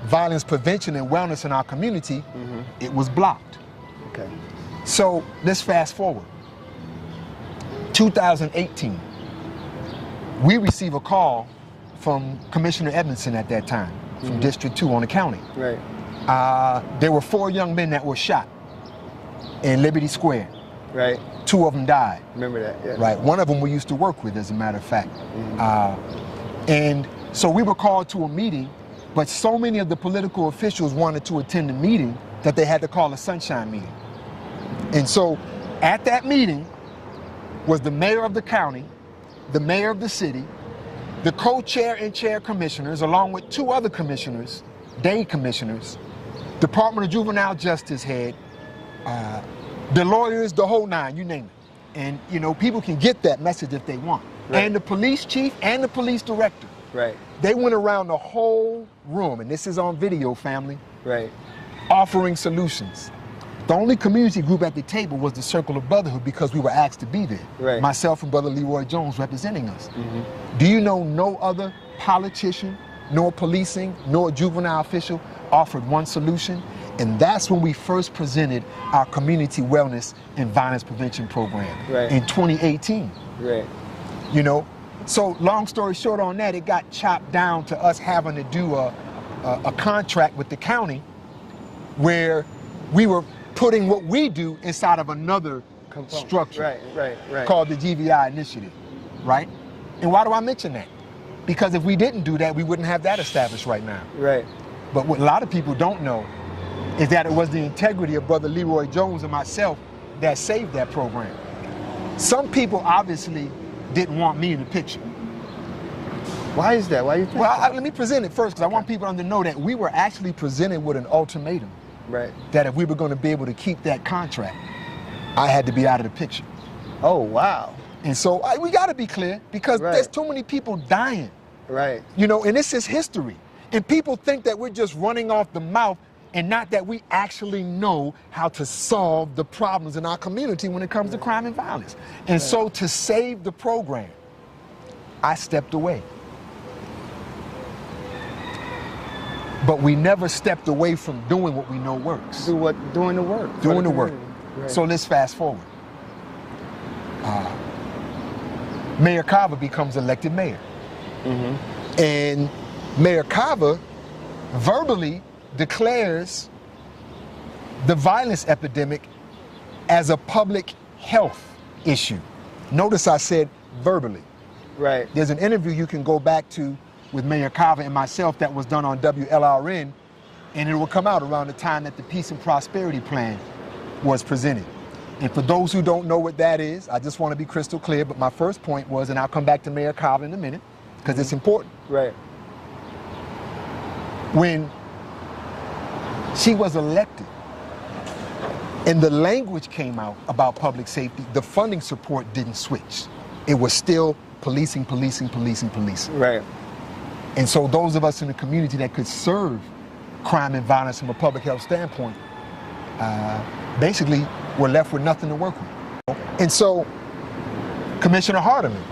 violence prevention and wellness in our community, it was blocked. Okay. So let's fast forward. 2018, we receive a call from Commissioner Edmondson at that time, from District 2 on the county. Right. There were 4 young men that were shot in Liberty Square. Right. 2 of them died. Remember that, yeah. Right. One of them we used to work with, as a matter of fact. And so we were called to a meeting, but so many of the political officials wanted to attend the meeting that they had to call a sunshine meeting. And so at that meeting was the mayor of the county, the mayor of the city, the co-chair and chair commissioners, along with 2 other commissioners, day commissioners, Department of Juvenile Justice head, the lawyers, the whole 9, you name it. And, you know, people can get that message if they want. Right. And the police chief and the police director. Right. They went around the whole room, and this is on video, family. Right. Offering solutions. The only community group at the table was the Circle of Brotherhood because we were asked to be there. Right. Myself and Brother Leroy Jones representing us. Do you know no other politician, nor policing, nor juvenile official offered one solution? And that's when we first presented our community wellness and violence prevention program in 2018. Right. You know, so long story short on that, it got chopped down to us having to do a contract with the county where we were putting what we do inside of another structure called the GVI Initiative, right? And why do I mention that? Because if we didn't do that, we wouldn't have that established right now. Right. But what a lot of people don't know is that it was the integrity of Brother Leroy Jones and myself that saved that program. Some people obviously didn't want me in the picture. Why is that? Why you think Well, let me present it first, because I want people to know that we were actually presented with an ultimatum. Right. That if we were going to be able to keep that contract, I had to be out of the picture. Oh, wow. And so we got to be clear, because there's too many people dying. Right. You know, and this is history. And people think that we're just running off the mouth and not that we actually know how to solve the problems in our community when it comes to crime and violence. And so to save the program, I stepped away. But we never stepped away from doing what we know works. Doing the work. Doing the work. Right. So let's fast forward. Mayor Carver becomes elected mayor. And Mayor Carver verbally declares the violence epidemic as a public health issue. Notice I said verbally. Right. There's an interview you can go back to with Mayor Carver and myself that was done on WLRN, and it will come out around the time that the Peace and Prosperity Plan was presented. And for those who don't know what that is, I just want to be crystal clear, but my first point was, and I'll come back to Mayor Carver in a minute, because it's important. Right. When she was elected and the language came out about public safety, the funding support didn't switch. It was still policing, policing, policing, policing. Right. And so those of us in the community that could serve crime and violence from a public health standpoint, basically were left with nothing to work with. And so Commissioner Hardiman,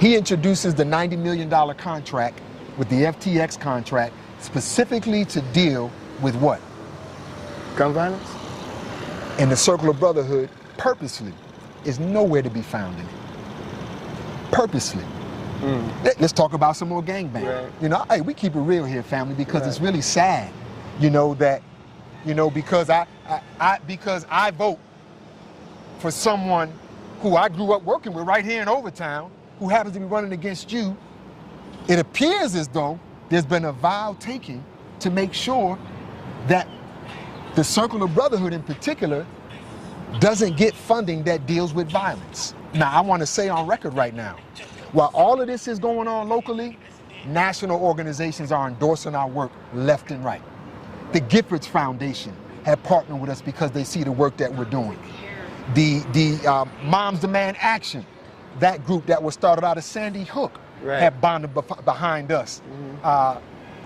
he introduces the $90 million contract with the FTX contract specifically to deal with what? Gun violence? And the Circle of Brotherhood purposely is nowhere to be found in it. Purposely. Let's talk about some more gangbang. Right. You know, hey, we keep it real here, family, because it's really sad, you know, that, you know, because I vote for someone who I grew up working with right here in Overtown, who happens to be running against you, it appears as though there's been a vow taken to make sure that the Circle of Brotherhood in particular doesn't get funding that deals with violence. Now, I want to say on record right now, while all of this is going on locally, national organizations are endorsing our work left and right. The Giffords Foundation have partnered with us because they see the work that we're doing. The Moms Demand Action, that group that was started out of Sandy Hook, have bonded behind us. I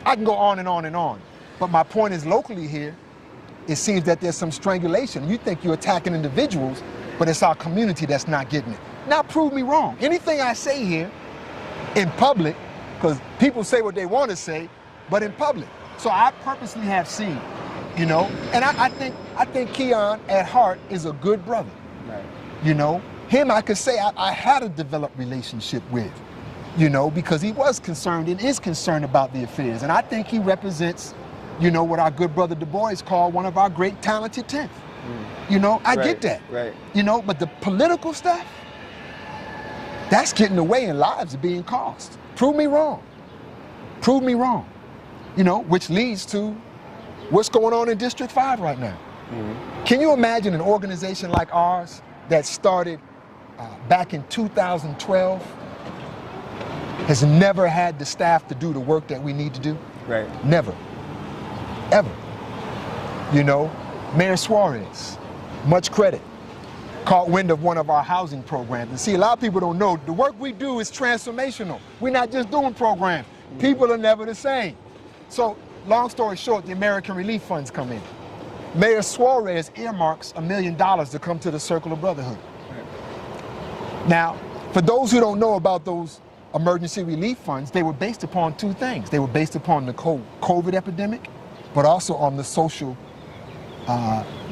can go on and on and on. But my point is, locally here, it seems that there's some strangulation. You think you're attacking individuals, but it's our community that's not getting it. Now prove me wrong. Anything I say here in public, because people say what they want to say, but in public. So I purposely have seen, you know, and I think Keon at heart is a good brother. Right. You know, him I could say I had a developed relationship with, you know, because he was concerned and is concerned about the affairs. And I think he represents, you know, what our good brother Du Bois called one of our great talented 10th. You know, I get that. Right. You know, but the political stuff, that's getting away and lives are being cost. Prove me wrong. Prove me wrong. You know, which leads to what's going on in District 5 right now. Can you imagine an organization like ours that started back in 2012 has never had the staff to do the work that we need to do? Right. Never. Ever. You know, Mayor Suarez, much credit, caught wind of one of our housing programs. And see, a lot of people don't know, the work we do is transformational. We're not just doing programs. People are never the same. So, long story short, the American Relief Funds come in. Mayor Suarez earmarks $1 million to come to the Circle of Brotherhood. Now, for those who don't know about those emergency relief funds, they were based upon two things. They were based upon the COVID epidemic, but also on the social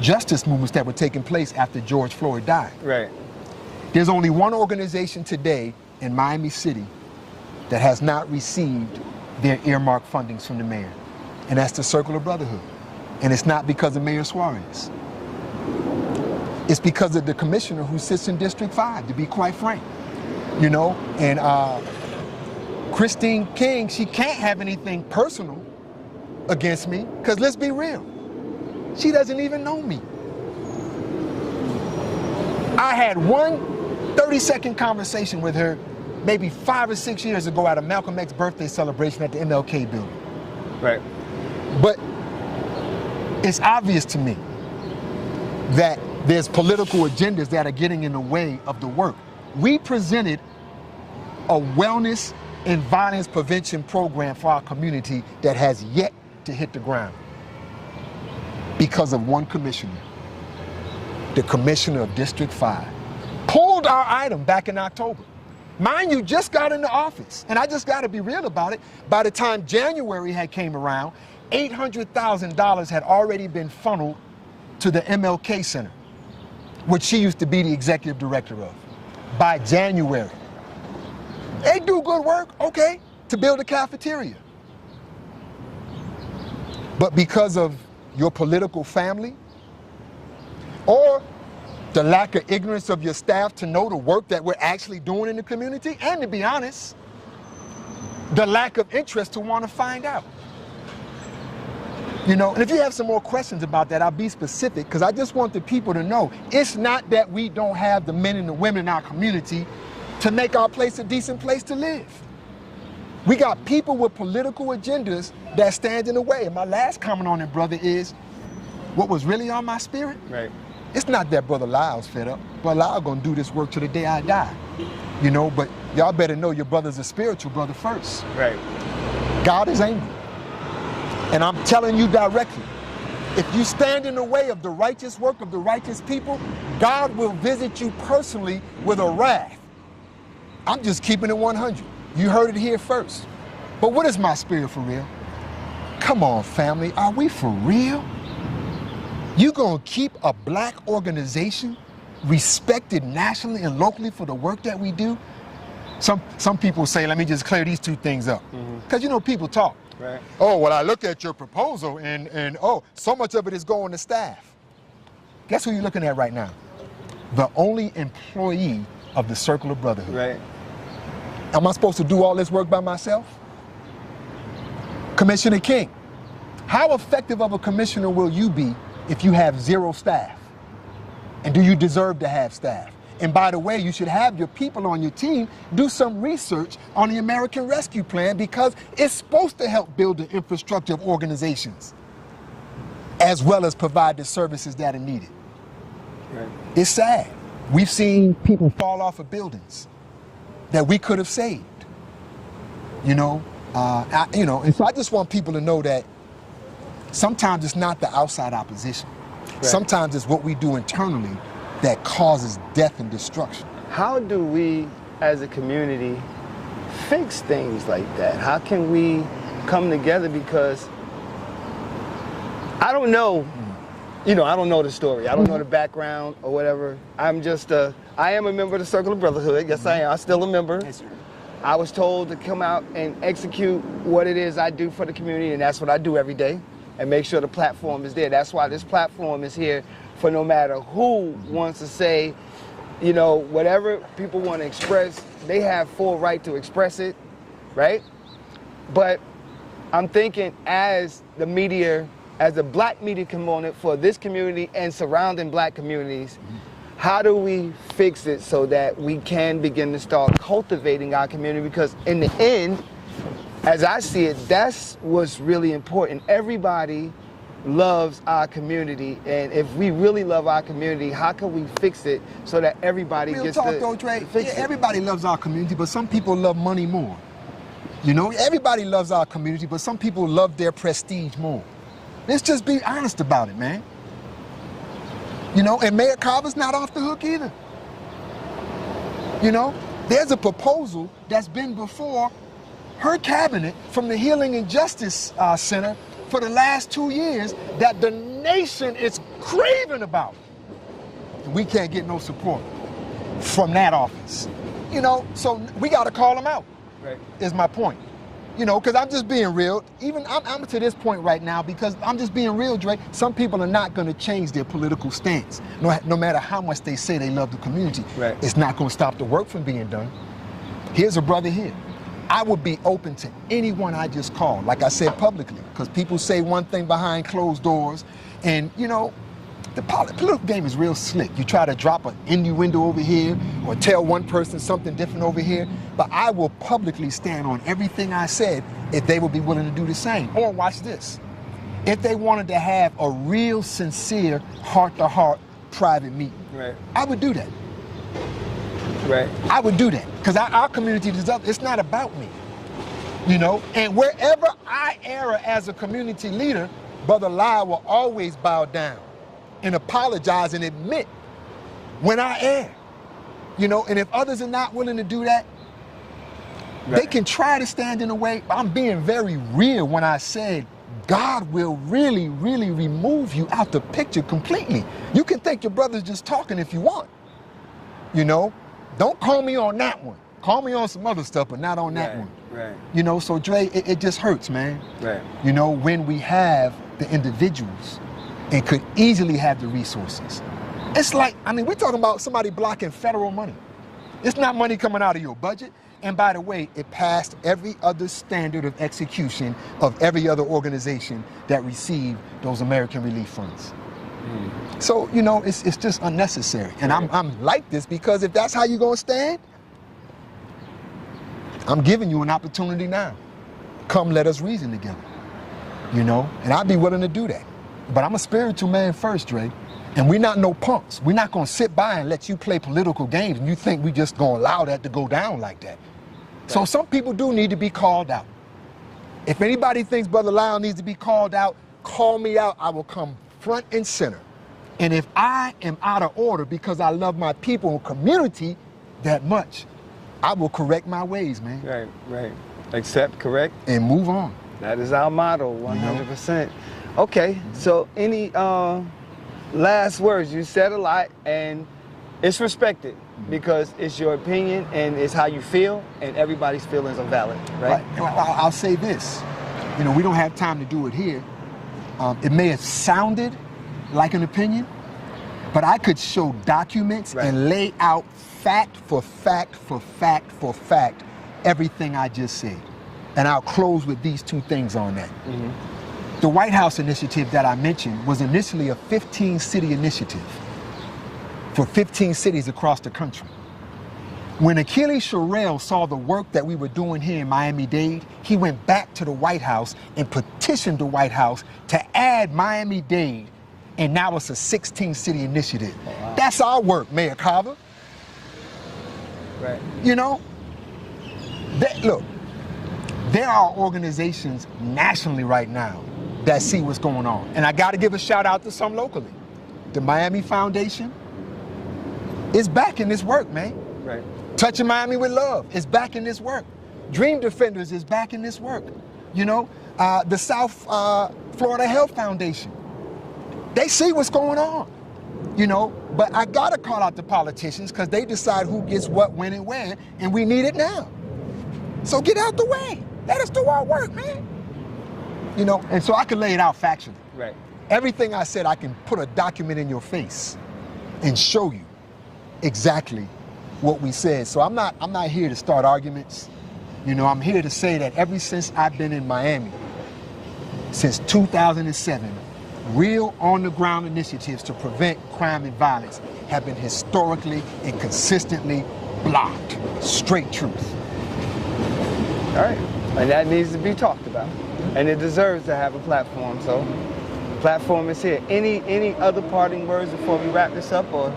justice movements that were taking place after George Floyd died. Right. There's only one organization today in Miami City that has not received their earmarked fundings from the mayor, and that's the Circle of Brotherhood. And it's not because of Mayor Suarez. It's because of the commissioner who sits in District 5, to be quite frank. You know, and Christine King, she can't have anything personal against me, because let's be real, she doesn't even know me. I had one 30-second conversation with her maybe 5 or 6 years ago at a Malcolm X birthday celebration at the MLK building. Right. But it's obvious to me that there's political agendas that are getting in the way of the work. We presented a wellness and violence prevention program for our community that has yet to hit the ground. because of one commissioner, the commissioner of District 5, pulled our item back in October. Mind you, just got into office, and I just got to be real about it. By the time January had came around, $800,000 had already been funneled to the MLK Center, which she used to be the executive director of. By January. They do good work, okay, to build a cafeteria. But because of your political family, or the lack of ignorance of your staff to know the work that we're actually doing in the community, and to be honest, the lack of interest to want to find out. You know, and if you have some more questions about that, I'll be specific, because I just want the people to know it's not that we don't have the men and the women in our community to make our place a decent place to live. We got people with political agendas that stand in the way. And my last comment on it, brother, is what was really on my spirit. Right. It's not that Brother Lyle's fed up. Brother Lyle gonna do this work till the day I die. You know, but y'all better know your brother's a spiritual brother first. Right. God is angry. And I'm telling you directly, if you stand in the way of the righteous work of the righteous people, God will visit you personally with a wrath. I'm just keeping it 100. You heard it here first. But what is my spirit for real? Come on, family, are we for real? You gonna keep a black organization respected nationally and locally for the work that we do? Some people say, let me just clear these two things up. Because you know, people talk. Right. Oh, well, I look at your proposal and oh, so much of it is going to staff. Guess who you're looking at right now? The only employee of the Circle of Brotherhood. Right. Am I supposed to do all this work by myself? Commissioner King, how effective of a commissioner will you be if you have 0 staff? And do you deserve to have staff? And by the way, you should have your people on your team do some research on the American Rescue Plan, because it's supposed to help build the infrastructure of organizations as well as provide the services that are needed. Right. It's sad. We've seen people fall off of buildings that we could have saved. You know, and so I just want people to know that sometimes it's not the outside opposition. Right. Sometimes it's what we do internally that causes death and destruction. How do we, as a community, fix things like that? How can we come together? Because I don't know, you know, I don't know the story. I don't know the background or whatever. I am a member of the Circle of Brotherhood. Yes, I am. I'm still a member. Yes, sir. I was told to come out and execute what it is I do for the community, and that's what I do every day, and make sure the platform is there. That's why this platform is here, for no matter who wants to say, you know, whatever people want to express, they have full right to express it, right? But I'm thinking, as the media, as a black media component for this community and surrounding black communities, how do we fix it so that we can begin to start cultivating our community? Because in the end, as I see it, that's what's really important. Everybody loves our community, and if we really love our community, how can we fix it so that everybody gets to fix it? Everybody loves our community, but some people love money more. You know, everybody loves our community, but some people love their prestige more. Let's just be honest about it, man. You know, and Mayor Carver's not off the hook either. You know, there's a proposal that's been before her cabinet from the Healing and Justice Center for the last 2 years that the nation is craving about. And we can't get no support from that office. You know, so we got to call them out, right, is my point. You know, because I'm just being real. Even I'm to this point right now because I'm just being real, Dre. Some people are not going to change their political stance. No matter how much they say they love the community. Right. It's not going to stop the work from being done. Here's a brother here. I would be open to anyone I just called, like I said publicly, because people say one thing behind closed doors. And, you know, the political game is real slick. You try to drop an innuendo over here or tell one person something different over here, but I will publicly stand on everything I said if they would be willing to do the same. Or watch this. If they wanted to have a real sincere heart-to-heart private meeting, right, I would do that. Right. I would do that because our community is up. It's not about me, you know. And wherever I err as a community leader, Brother Lyle will always bow down and apologize and admit when I err. You know, and if others are not willing to do that, they can try to stand in the way. I'm being very real when I said God will really, really remove you out the picture completely. You can think your brother's just talking if you want. You know, don't call me on that one. Call me on some other stuff, but not on that one. Right. You know, so Dre, it just hurts, man. Right. You know, when we have the individuals and could easily have the resources. It's like, I mean, we're talking about somebody blocking federal money. It's not money coming out of your budget. And by the way, it passed every other standard of execution of every other organization that received those American relief funds. So, you know, it's just unnecessary. And I'm like this because if that's how you're gonna stand, I'm giving you an opportunity now. Come, let us reason together. You know, and I'd be willing to do that. But I'm a spiritual man first, Dre. And we're not no punks. We're not gonna sit by and let you play political games and you think we just gonna allow that to go down like that. So some people do need to be called out. If anybody thinks Brother Lyle needs to be called out, call me out. I will come front and center. And if I am out of order because I love my people and community that much, I will correct my ways, man. Right, right. Accept, correct. And move on. That is our motto, 100%. Okay, so any last words? You said a lot and it's respected because it's your opinion and it's how you feel and everybody's feelings are valid, right? I'll say this. You know, we don't have time to do it here. It may have sounded like an opinion, but I could show documents and lay out fact for fact for fact for fact everything I just said. And I'll close with these two things on that. The White House initiative that I mentioned was initially a 15-city initiative for 15 cities across the country. When Achilles Sherrill saw the work that we were doing here in Miami-Dade, he went back to the White House and petitioned the White House to add Miami-Dade, and now it's a 16-city initiative. Wow. That's our work, Mayor Carver. Right. You know, look, there are organizations nationally right now that see what's going on. And I gotta give a shout out to some locally. The Miami Foundation is back in this work, man. Right. Touching Miami with Love is back in this work. Dream Defenders is back in this work. You know, the South Florida Health Foundation, they see what's going on. You know, but I gotta call out the politicians because they decide who gets what, when, and where, and we need it now. So get out the way. Let us do our work, man. You know, and so I can lay it out factually. Right. Everything I said, I can put a document in your face and show you exactly what we said. So I'm not here to start arguments. You know, I'm here to say that ever since I've been in Miami, since 2007, real on-the-ground initiatives to prevent crime and violence have been historically and consistently blocked. Straight truth. All right, and that needs to be talked about. And it deserves to have a platform, so the platform is here. Any other parting words before we wrap this up, or?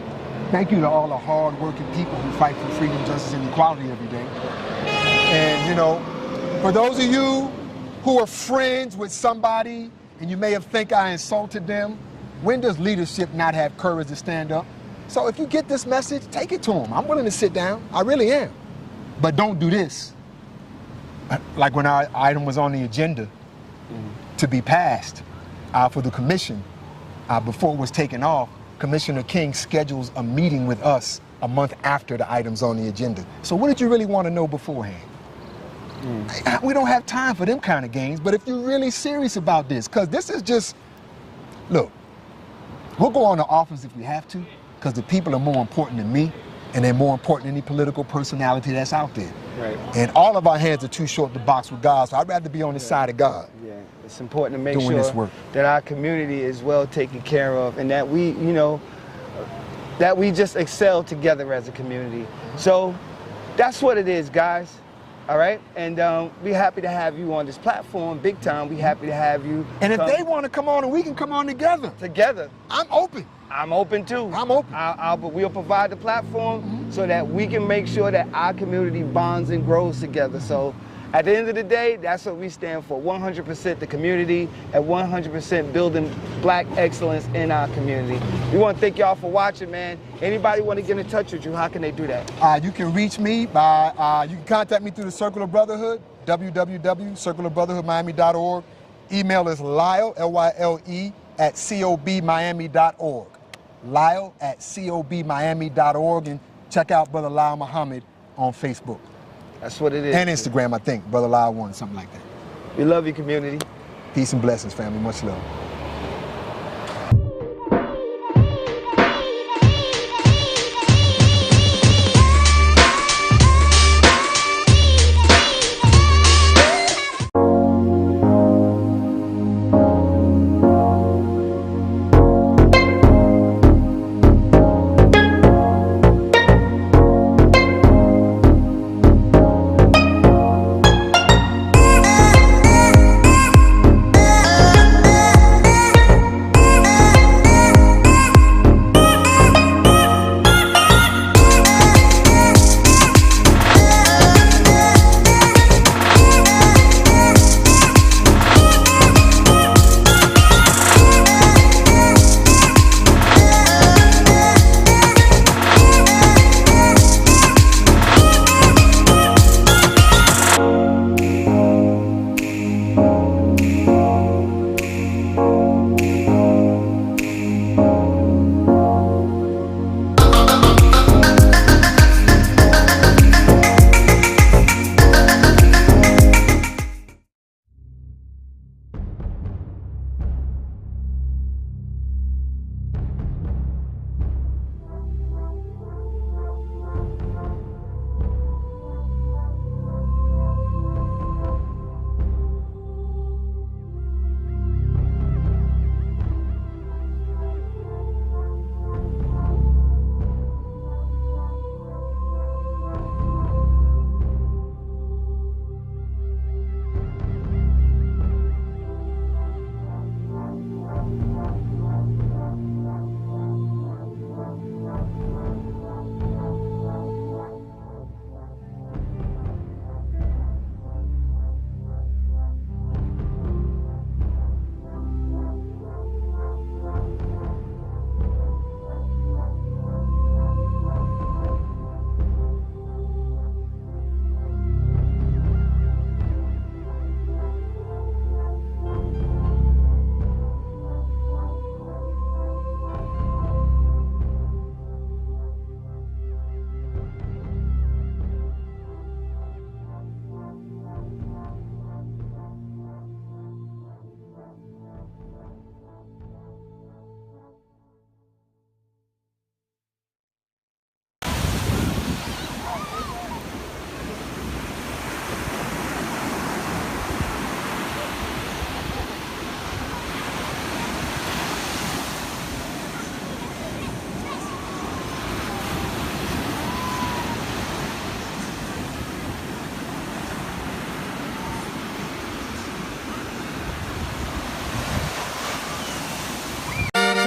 Thank you to all the hard-working people who fight for freedom, justice, and equality every day. And, you know, for those of you who are friends with somebody and you may have think I insulted them, when does leadership not have courage to stand up? So if you get this message, take it to them. I'm willing to sit down. I really am. But don't do this. Like when our item was on the agenda to be passed for the commission, before it was taken off, Commissioner King schedules a meeting with us a month after the item's on the agenda. So what did you really want to know beforehand? We don't have time for them kind of games, but if you're really serious about this, because this is just, look, we'll go on to office if we have to, because the people are more important than me, and they're more important than any political personality that's out there. Right. And all of our hands are too short to box with God, so I'd rather be on the side of God. Yeah, it's important to make doing sure this work. that our community is well taken care of and that we, you know, that we just excel together as a community. So that's what it is, guys. All right, and we're happy to have you on this platform, big time. We're happy to have you. And if they want to come on, and we can come on together. Together. I'm open. I'm open too. I'm open. We'll provide the platform so that we can make sure that our community bonds and grows together. So At the end of the day, that's what we stand for, 100% the community and 100% building black excellence in our community. We want to thank y'all for watching, man. Anybody want to get in touch with you, how can they do that? You can reach me by, you can contact me through the Circle of Brotherhood, www.circleofbrotherhoodmiami.org. Email is Lyle, L-Y-L-E, at cobmiami.org. Lyle at cobmiami.org, and check out Brother Lyle Muhammad on Facebook. That's what it is. And Instagram, I think. Brother Lyle 1, something like that. We love you, community. Peace and blessings, family. Much love.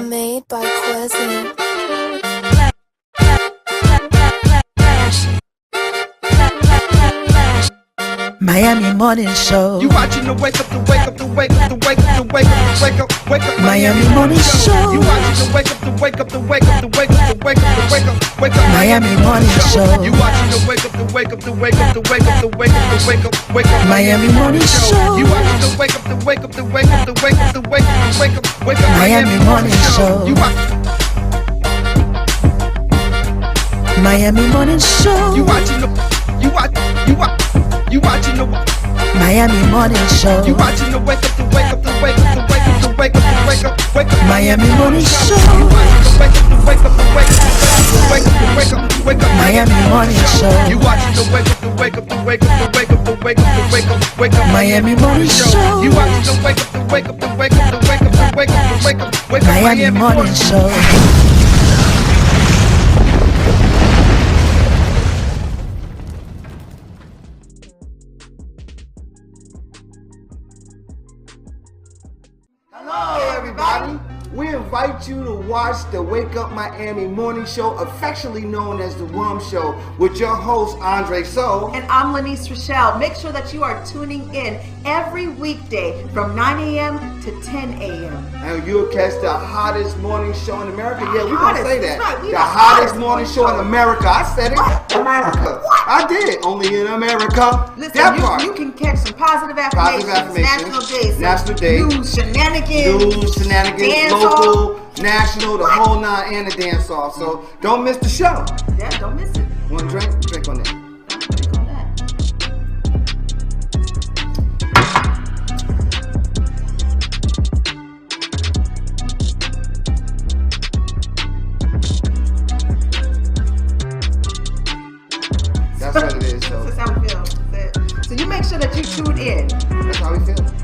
Made by Quezzy. Miami Morning Show. You watching the wake up, the wake up, the wake up, the wake up, the wake up, the wake up, wake up. Miami Morning Show. You watching the wake up, the wake up, the wake up, the wake up, the wake up, the wake up, wake up. Miami Morning Show. You watching the wake up, the wake up, the wake up, the wake up, the wake up, the wake up, wake up. Miami Morning Show. You watching the wake up, the wake up, the wake up, the wake up, the wake up, the wake up, wake up. Miami Morning Show. You Miami Morning Show. You watching the Miami Morning Show. You watching the wake up, the wake up, the wake up, the wake up, the wake up, the wake up, wake up. Miami Morning Show. You watching the wake up, the wake up, the wake up, the wake up, the wake up, the wake up. Miami Morning Show. You watching the wake up, the wake up, the wake up, the wake up, the wake up, the wake up, wake up. Miami Morning Show. You watching the wake up, the wake up, the wake up, the wake up, the wake up, the wake up, wake up. Miami Morning Show. Hello, everybody. we invite you to watch the Wake Up Miami morning show, affectionately known as the WUMMS Show, with your host, Andre So. And I'm Lyneise Rachelle. Make sure that you are tuning in every weekday from 9 a.m. to 10 a.m. And you'll catch the hottest morning show in America. Yeah, we're going to say that. Right, the hottest morning show in America. I said it. America. I did. Only in America. Listen, that part. You can catch some positive affirmations, National Day, news, shenanigans, dance local, national, the whole nine, and the dance off. So don't miss the show. Yeah, don't miss it. Want to drink? Drink on that. That's what it is, so. That's how we feel. So you make sure that you tune in. That's how we feel.